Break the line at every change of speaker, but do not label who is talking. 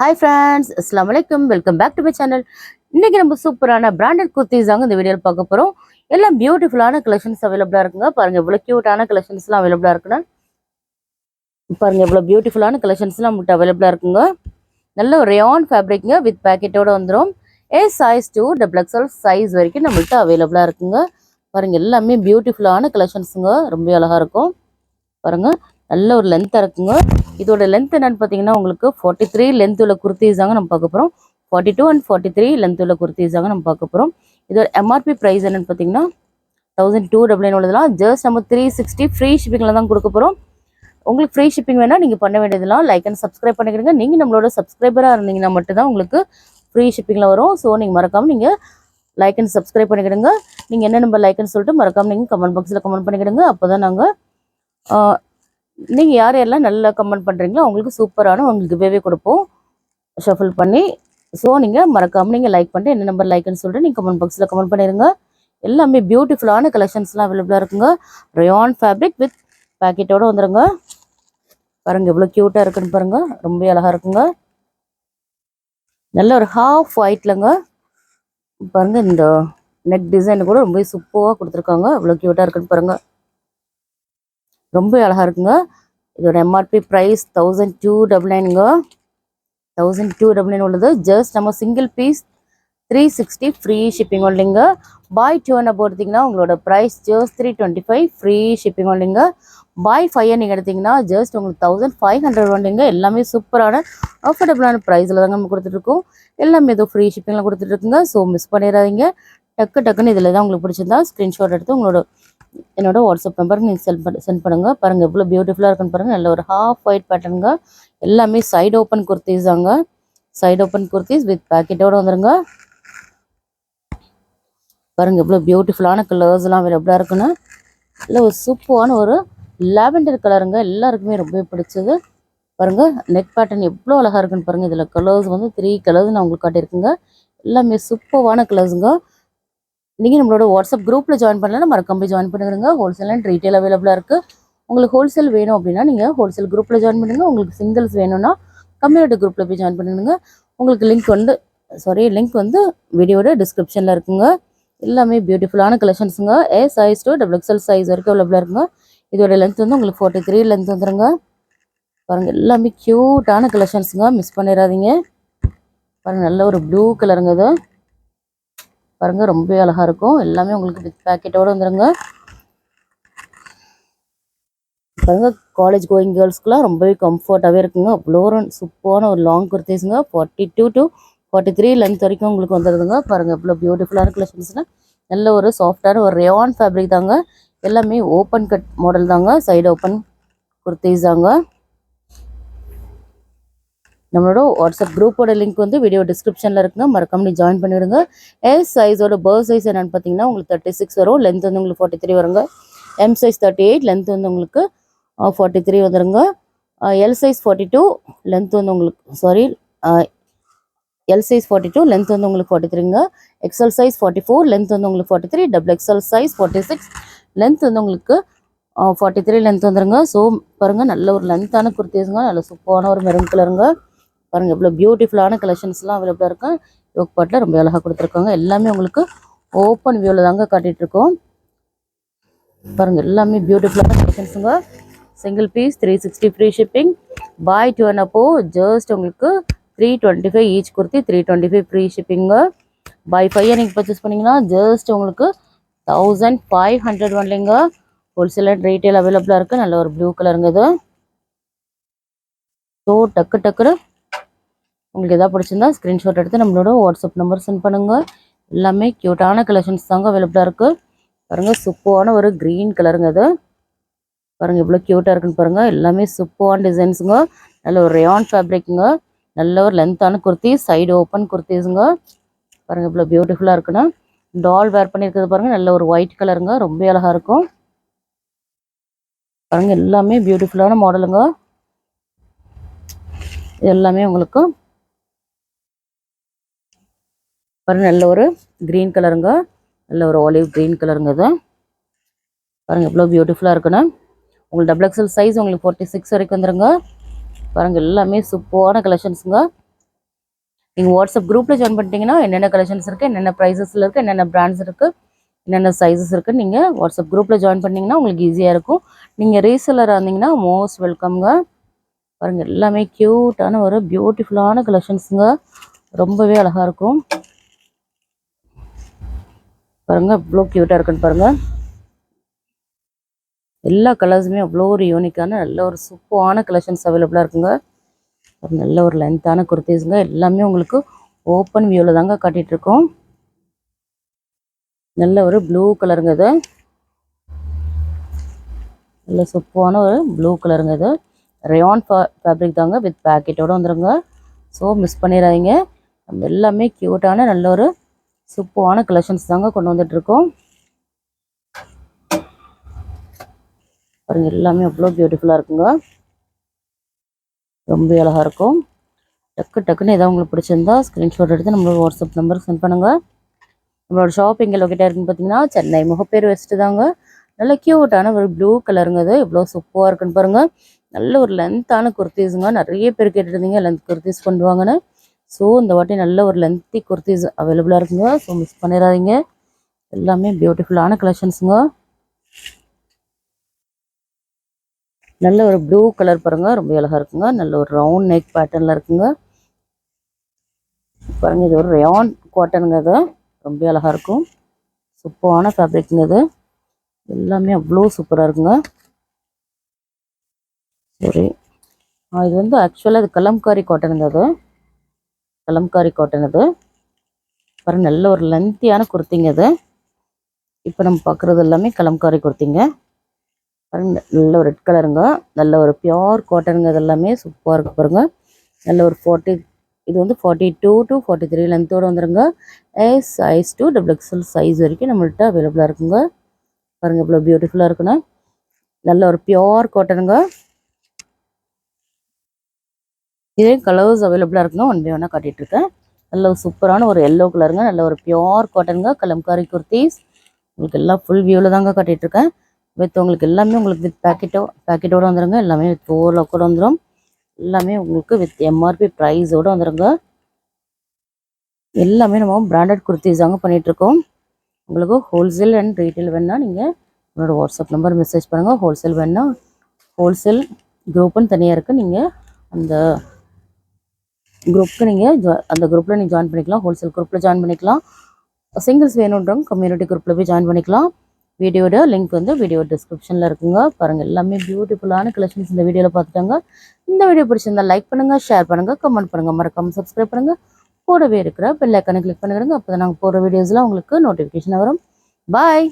Hi friends, Assalamu alaikum. Welcome back to my channel. இன்னைக்கு நம்ம சூப்பரான பிராண்டட் குர்த்திஸ் தாங்க இந்த வீடியோல பார்க்க போறோம். எல்லாம் பியூட்டிஃபுல்லான கலெக்ஷன்ஸ் அவைலபிளா இருக்குங்க. பாருங்க எவ்வளவு கியூட்டான கலெக்ஷன்ஸ்லாம் அவைலபிளா இருக்குன்னு. பாருங்க எவ்வளவு பியூட்டிஃபுல்லான கலெக்ஷன்ஸ்லாம் நம்மகிட்ட அவைலபிளா இருக்குங்க. நல்ல ஒரு ரயான் ஃபேப்ரிக்ங்க வித் பாக்கெட்டோட வந்துரும். S size 2 XXL சைஸ் வரைக்கும் நம்மகிட்ட அவைலபிளா இருக்குங்க. பாருங்க எல்லாமே பியூட்டிஃபுல்லான கலெக்ஷன்ஸ்ங்க. ரொம்ப அழகா இருக்கும். பாருங்க நல்ல ஒரு லென்த்தா இருக்குங்க. இதோட லென்த் என்னன்னு பார்த்தீங்கன்னா உங்களுக்கு 43 லென்த் உள்ள குர்த்திஸ் தாங்க நம்ம பார்க்க போகிறோம். 42 and 43 லென்த் உள்ள குர்த்திஸ் தாங்க நம்ம பார்க்க போகிறோம். இதோட MRP ப்ரைஸ் என்னன்னு பார்த்தீங்கன்னா 1299 உள்ளதெல்லாம் ஜஸ்ட் நம்ம 360 ஃப்ரீ ஷிப்பிங்கில் தான் கொடுக்க போகிறோம். உங்களுக்கு ஃப்ரீ ஷிப்பிங் வேணால் நீங்கள் பண்ண வேண்டியதெல்லாம் லைக் அண்ட் சப்ஸ்கிரைப் பண்ணிக்கிறீங்க. நீங்கள் நம்மளோட சப்ஸ்கிரைபராக இருந்தீங்கன்னா மட்டும்தான் உங்களுக்கு ஃப்ரீ ஷிப்பிங்கில் வரும். ஸோ நீங்கள் மறக்காமல் நீங்கள் லைக் அண்ட் சப்ஸ்கிரைப் பண்ணிக்கிடுங்க. நீங்கள் என்ன நம்பர் லைக்னு சொல்லிட்டு மறக்காமல் நீங்கள் கமெண்ட் பாக்ஸில் கமெண்ட் பண்ணிக்கிடுங்க. அப்போ தான் நாங்கள் நீங்கள் யார் யாரெல்லாம் நல்லா கமெண்ட் பண்ணுறீங்களோ அவங்களுக்கு சூப்பரான உங்களுக்கு கிவ்அவே கொடுப்போம் ஷஃபில் பண்ணி. ஸோ நீங்கள் மறக்காமல் நீங்கள் லைக் பண்ணிட்டு என்ன நம்பர் லைக்னு சொல்லிட்டு நீங்கள் கமெண்ட் பாக்ஸில் கமெண்ட் பண்ணிடுங்க. எல்லாமே பியூட்டிஃபுல்லான கலெக்ஷன்ஸ்லாம் அவைலபிளாக இருக்குங்க. ரயான் ஃபேப்ரிக் வித் பேக்கெட்டோடு வந்துடுங்க. பாருங்கள் எவ்வளோ க்யூட்டாக இருக்குன்னு பாருங்கள். ரொம்ப அழகாக இருக்குங்க. நல்ல ஒரு ஹாஃப் ஒயிட்லங்க. பாருங்கள் இந்த நெக் டிசைன் கூட ரொம்ப சூப்பராக கொடுத்துருக்காங்க. அவ்வளோ க்யூட்டாக இருக்குன்னு பாருங்கள். ரொம்ப அழகாக இருக்குங்க. இதோட MRP ப்ரைஸ் 1299ங்க. 1299 உள்ளது. ஜஸ்ட் நம்ம சிங்கிள் பீஸ் 360 ஃப்ரீ ஷிப்பிங் ஒன்லிங்க. பாய் 2 அப் எடுத்திங்கன்னா உங்களோட ப்ரைஸ் ஜஸ்ட் 325 ஃப்ரீ ஷிப்பிங் ஒன்லிங்க. பாய் 5 நீங்கள் எடுத்திங்கன்னா ஜஸ்ட் உங்களுக்கு 1500 ஒன்லிங்க. எல்லாமே சூப்பரான அஃபோர்டபுளான ப்ரைஸில் தாங்க நம்ம கொடுத்துட்ருக்கோம். எல்லாமே ஏதோ ஃப்ரீ ஷிப்பிங்கில் கொடுத்துட்ருக்குங்க. ஸோ மிஸ் பண்ணிடாதீங்க. டக்குன்னு இதில் தான் உங்களுக்கு பிடிச்சிருந்தா ஸ்க்ரீன்ஷாட் எடுத்து உங்களோட என்னோட வாட்ஸ்அப் நம்பருக்கு நீங்கள் சென்ட் பண்ணுங்கள். பாருங்கள் எவ்வளோ பியூட்டிஃபுல்லாக இருக்குன்னு பாருங்கள். நல்ல ஒரு ஹாஃப் ஒயிட் பேட்டர்னுங்க. எல்லாமே சைடு ஓப்பன் குர்த்திஸ் தாங்க. சைடு ஓப்பன் குர்த்திஸ் வித் பேக்கெட்டோடு வந்துடுங்க. பாருங்கள் எவ்வளோ பியூட்டிஃபுல்லான கலர்ஸ்லாம் அவைலபிளாக இருக்குன்னு. இல்லை ஒரு சூப்பரான ஒரு லாவெண்டர் கலருங்க. எல்லாருக்குமே ரொம்ப பிடிச்சது. பாருங்கள் நெக் பேட்டர்ன் எவ்வளோ அழகாக இருக்குன்னு பாருங்கள். இதில் கலர்ஸ் வந்து 3 கலர்ஸ் நான் உங்களுக்கு காட்டியிருக்குங்க. எல்லாமே சூப்பரான கலர்ஸுங்க. நீங்கள் நம்மளோட வாட்ஸ்அப் குரூப்பில் ஜாயின் பண்ணலாம். மறக்காம ஜாயின் பண்ணிடுங்க. ஹோல்சேல் அண்ட் ரீட்டெயில் அவைலபிளாக இருக்குது. உங்களுக்கு ஹோல்சேல் வேணும் அப்படின்னா நீங்கள் ஹோல்சேல் குரூப்பில் ஜாயின் பண்ணுங்கள். உங்களுக்கு சிங்கிள்ஸ் வேணும்னா கம்யூனிட்டி குரூப்பில் போய் ஜாயின் பண்ணிடுங்க. உங்களுக்கு லிங்க் வந்து வீடியோட டிஸ்கிரிப்ஷனில் இருக்குங்க. எல்லாமே பியூட்டிஃபுல்லான கலெக்ஷன்ஸுங்க. S size 2 XXL சைஸ் வரைக்கும் அவைலபிளாக இருக்குங்க. இதோட லென்த் வந்து உங்களுக்கு 43 லென்த் வந்துடுங்க. பாருங்கள் எல்லாமே க்யூட்டான கலெக்ஷன்ஸுங்க. மிஸ் பண்ணிடாதீங்க. பாருங்கள் நல்ல ஒரு ப்ளூ கலருங்க. இது பாருங்கள் ரொம்ப அழகாக இருக்கும். எல்லாமே உங்களுக்கு வித் பேக்கெட்டோடு வந்துடுங்க. பாருங்கள் காலேஜ் கோயிங் கேர்ள்ஸ்க்குலாம் ரொம்பவே கம்ஃபர்ட்டாகவே இருக்குங்க. அவ்வளோ ஒரு சூப்பரான ஒரு லாங் குர்த்திஸுங்க. 42 to 43 லென்த் வரைக்கும் உங்களுக்கு வந்துடுதுங்க. பாருங்கள் எவ்வளோ பியூட்டிஃபுல்லான கலெக்ஷன்ஸ்னால் நல்ல ஒரு சாஃப்டான ஒரு ரயான் ஃபேப்ரிக் தாங்க. எல்லாமே ஓப்பன் கட் மாடல் தாங்க. சைடு ஓப்பன் குர்த்திஸ் தாங்க. நம்மளோட வாட்ஸ்அப் குரூப்போட லிங்க் வந்து வீடியோ டிஸ்கிரிப்ஷனில் இருக்குங்க. மறக்காம நீ ஜாயின் பண்ணிவிடுங்க. எஸ் சைஸோட பர்த் சைஸ் என்னென்னு பார்த்தீங்கன்னா உங்களுக்கு 36 வரும். லென்த் வந்து உங்களுக்கு 43 வருங்க. M சைஸ் 38 லென்த் வந்து உங்களுக்கு 43 வந்துடுங்க. L சைஸ் 42 லென்த் வந்து உங்களுக்கு L சைஸ் 42 லென்த் வந்து உங்களுக்கு 43ங்க. XL சைஸ் 44 லென்த் வந்து உங்களுக்கு 43. XXL சைஸ் 46 லென்த் வந்து உங்களுக்கு 43 லென்த் வந்துடுங்க. ஸோ பாருங்கள் நல்ல ஒரு லென்த்தான குர்த்திஸுங்க. நல்ல சூப்பரான ஒரு மெரூன் கலருங்க. பாருங்கள் எவ்வளோ பியூட்டிஃபுல்லான கலெக்ஷன்ஸ்லாம் அவைலபிளாக இருக்கும். யோக் பாட்டில் ரொம்ப அழகாக கொடுத்துருக்காங்க. எல்லாமே உங்களுக்கு ஓப்பன் வியூவில் தாங்க காட்டிகிட்ருக்கோம். பாருங்கள் எல்லாமே பியூட்டிஃபுல்லான கலெக்ஷன்ஸுங்க. Single piece 360 free shipping. Buy 2 அப்போ ஜஸ்ட் உங்களுக்கு 325 ஈச் குர்த்தி 325 ஃப்ரீ ஷிப்பிங்க. பாய் 5 நீங்கள் பர்ச்சேஸ் பண்ணிங்கன்னா ஜஸ்ட் உங்களுக்கு 1500 ஒன்லிங்க. ஹோல்சேல் அண்ட் ரீட்டெயில் அவைலபிளாக இருக்குது. நல்ல ஒரு ப்ளூ கலருங்க இது. ஸோ டக்குன்னு உங்களுக்கு எதாவது பிடிச்சிருந்தா ஸ்க்ரீன்ஷாட் எடுத்து நம்மளோட வாட்ஸ்அப் நம்பர் சென்ட் பண்ணுங்கள். எல்லாமே க்யூட்டான கலெக்ஷன்ஸ் தாங்க அவைலபிளாக இருக்குது. பாருங்கள் சூப்பரான ஒரு க்ரீன் கலருங்க அது. பாருங்கள் எவ்வளோ க்யூட்டாக இருக்குன்னு பாருங்கள். எல்லாமே சூப்பரான டிசைன்ஸுங்க. நல்ல ஒரு ரயான் ஃபேப்ரிக்குங்க. நல்ல ஒரு லென்த்தான குர்த்தி சைடு ஓப்பன் குர்த்திஸுங்க. பாருங்கள் இவ்வளோ பியூட்டிஃபுல்லாக இருக்குன்னா டால் வேர் பண்ணியிருக்கிறது பாருங்கள். நல்ல ஒரு ஒயிட் கலருங்க. ரொம்ப அழகாக இருக்கும். பாருங்கள் எல்லாமே பியூட்டிஃபுல்லான மாடலுங்க. எல்லாமே உங்களுக்கு பாருங்கள் நல்ல ஒரு க்ரீன் கலருங்க. நல்ல ஒரு ஆலிவ் க்ரீன் கலருங்க இது. பாருங்கள் எவ்வளோ பியூட்டிஃபுல்லாக இருக்குன்னு. உங்களுக்கு XXL சைஸ் உங்களுக்கு 46 வரைக்கும் வந்துடுங்க. பாருங்கள் எல்லாமே சூப்பரான கலெக்ஷன்ஸுங்க. நீங்கள் வாட்ஸ்அப் குரூப்பில் ஜாயின் பண்ணிட்டீங்கன்னா என்னென்ன கலெக்ஷன்ஸ் இருக்குது, என்னென்ன ப்ரைஸஸில் இருக்குது, என்னென்ன பிராண்ட்ஸ் இருக்குது, என்னென்ன சைஸஸ் இருக்குன்னு நீங்கள் வாட்ஸ்அப் குரூப்பில் ஜாயின் பண்ணிங்கன்னா உங்களுக்கு ஈஸியாக இருக்கும். நீங்கள் ரீசெல்லராக இருந்தீங்கன்னா மோஸ்ட் வெல்கம்ங்க. பாருங்கள் எல்லாமே க்யூட்டான ஒரு பியூட்டிஃபுல்லான கலெக்ஷன்ஸுங்க. ரொம்பவே அழகாக இருக்கும். பாருங்கள் இவ்வளோ க்யூட்டாக இருக்குன்னு பாருங்கள். எல்லா கலர்ஸுமே அவ்வளோ ஒரு யூனிக்கான நல்ல ஒரு சூப்பரான கலெக்ஷன்ஸ் அவைலபிளாக இருக்குங்க. நல்ல ஒரு லென்த்தான குர்த்திஸுங்க. எல்லாமே உங்களுக்கு ஓப்பன் வியூவில் தாங்க காட்டிகிட்ருக்கோம். நல்ல ஒரு ப்ளூ கலருங்க இது. நல்ல சூப்பரான ஒரு ப்ளூ கலருங்க இது. ரயான் ஃபேப்ரிக் தாங்க, வித் பேக்கெட்டோடு வந்துடுங்க. ஸோ மிஸ் பண்ணிடாதீங்க. நம்ம எல்லாமே க்யூட்டான நல்ல ஒரு சூப்பரான கலெக்ஷன்ஸ் தாங்க கொண்டு வந்துட்ருக்கோம். பாருங்க எல்லாமே அவ்வளோ பியூட்டிஃபுல்லாக இருக்குங்க. ரொம்ப அழகாக இருக்கும். டக்குன்னு எதாவது உங்களுக்கு பிடிச்சிருந்தா ஸ்க்ரீன்ஷாட் எடுத்து நம்மளோட வாட்ஸ்அப் நம்பருக்கு சென்ட் பண்ணுங்கள். நம்மளோட ஷாப் எங்கே லொக்கேட்டாக இருக்குன்னு பார்த்தீங்கன்னா சென்னை முகப்பேர் வெஸ்ட்டு தாங்க. நல்ல க்யூட்டான ஒரு ப்ளூ கலருங்க அது. எவ்வளோ சூப்பராக இருக்குன்னு பாருங்கள். நல்ல ஒரு லென்த்தான குர்த்திஸுங்க. நிறைய பேர் கேட்டுருந்தீங்க லென்த் குர்த்திஸ் கொண்டு வாங்கன்னு. ஸோ இந்த வாட்டி நல்ல ஒரு லென்த்தி குர்த்திஸ் அவைலபிளாக இருக்குங்க. ஸோ மிஸ் பண்ணிடாதீங்க. எல்லாமே பியூட்டிஃபுல்லான கலெக்ஷன்ஸுங்க. நல்ல ஒரு ப்ளூ கலர் பாருங்கள், ரொம்ப அழகாக இருக்குங்க. நல்ல ஒரு ரவுண்ட் நெக் பேட்டர்னில் இருக்குங்க. பாருங்கள் இது ஒரு ரயான் காட்டனுங்க. அது ரொம்ப அழகாக இருக்கும். சூப்பரான ஃபேப்ரிக்ங்க இது. எல்லாமே அவ்வளோ சூப்பராக இருக்குங்க. சரி, இது வந்து ஆக்சுவலாக இது கலம்காரி காட்டனுங்க. அது கலம்காரி காட்டன். அது பாருங்கள் நல்ல ஒரு லென்த்தியான குர்த்திங்க. அது இப்போ நம்ம பார்க்குறது எல்லாமே கலம்காரி குர்த்திங்க. பாருங்க நல்ல ஒரு ரெட் கலருங்க. நல்ல ஒரு பியோர் காட்டனுங்க. இது எல்லாமே சூப்பராக இருக்கு பாருங்கள். நல்ல ஒரு 40, இது வந்து 42 to 43 லென்த்தோடு வந்துடுங்க. சைஸ் to XXL சைஸ் வரைக்கும் நம்மள்கிட்ட அவைலபிளாக இருக்குங்க. பாருங்கள் இவ்வளோ பியூட்டிஃபுல்லாக இருக்குண்ணா. நல்ல ஒரு பியோர் காட்டனுங்க. இதே கலர்ஸ் அவைலபிளாக இருக்குங்க. ஒன் பை ஒன்னாக காட்டிகிட்ருக்கேன். நல்ல ஒரு சூப்பரான ஒரு எல்லோ கலருங்க. நல்ல ஒரு பியோர் காட்டனுங்க. கலம்காரி குர்த்திஸ் உங்களுக்கு எல்லாம் ஃபுல் வியூவில் தாங்க காட்டிகிட்ருக்கேன். வித் உங்களுக்கு எல்லாமே உங்களுக்கு வித் பேக்கெட்டோடு வந்துடுங்க. எல்லாமே வித் 4 லோக்கோடு வந்துடும். எல்லாமே உங்களுக்கு வித் எம்ஆர்பி ப்ரைஸோடு வந்துடுங்க. எல்லாமே நம்ம பிராண்டட் குர்த்திஸ் தாங்க பண்ணிகிட்ருக்கோம். உங்களுக்கு ஹோல்சேல் அண்ட் ரீட்டைல் வேணுன்னா நீங்கள் என்னோடய வாட்ஸ்அப் நம்பர் மெசேஜ் பண்ணுங்கள். ஹோல்சேல் வேணுன்னா ஹோல்சேல் குரூப்புன்னு தனியாக இருக்குது. நீங்கள் அந்த குரூப்புக்கு அந்த குரூப்பில் நீங்கள் ஜாயின் பண்ணிக்கலாம். ஹோல்சேல் குரூப்பில் ஜாயின் பண்ணிக்கலாம். சிங்கிள்ஸ் வேணுன்றவங்க கம்யூனிட்டி குரூப்பில் போய் ஜாயின் பண்ணிக்கலாம். வீடியோட லிங்க் வந்து வீடியோ டிஸ்கிரிப்ஷனில் இருக்குங்க. பாருங்கள் எல்லாமே பியூட்டிஃபுல்லான கலெக்ஷன்ஸ் இந்த வீடியோவில் பார்த்துட்டாங்க. இந்த வீடியோ பிடிச்சிருந்தா லைக் பண்ணுங்கள், ஷேர் பண்ணுங்கள், கமெண்ட் பண்ணுங்கள், மறக்காமல் சப்ஸ்கிரைப் பண்ணுங்கள். கூடவே இருக்கிற பெல் ஐக்கானை கிளிக் பண்ணுங்க. அப்போ தான் நாங்கள் போகிற வீடியோஸ்லாம் உங்களுக்கு நோட்டிஃபிகேஷன் வரும். பாய்.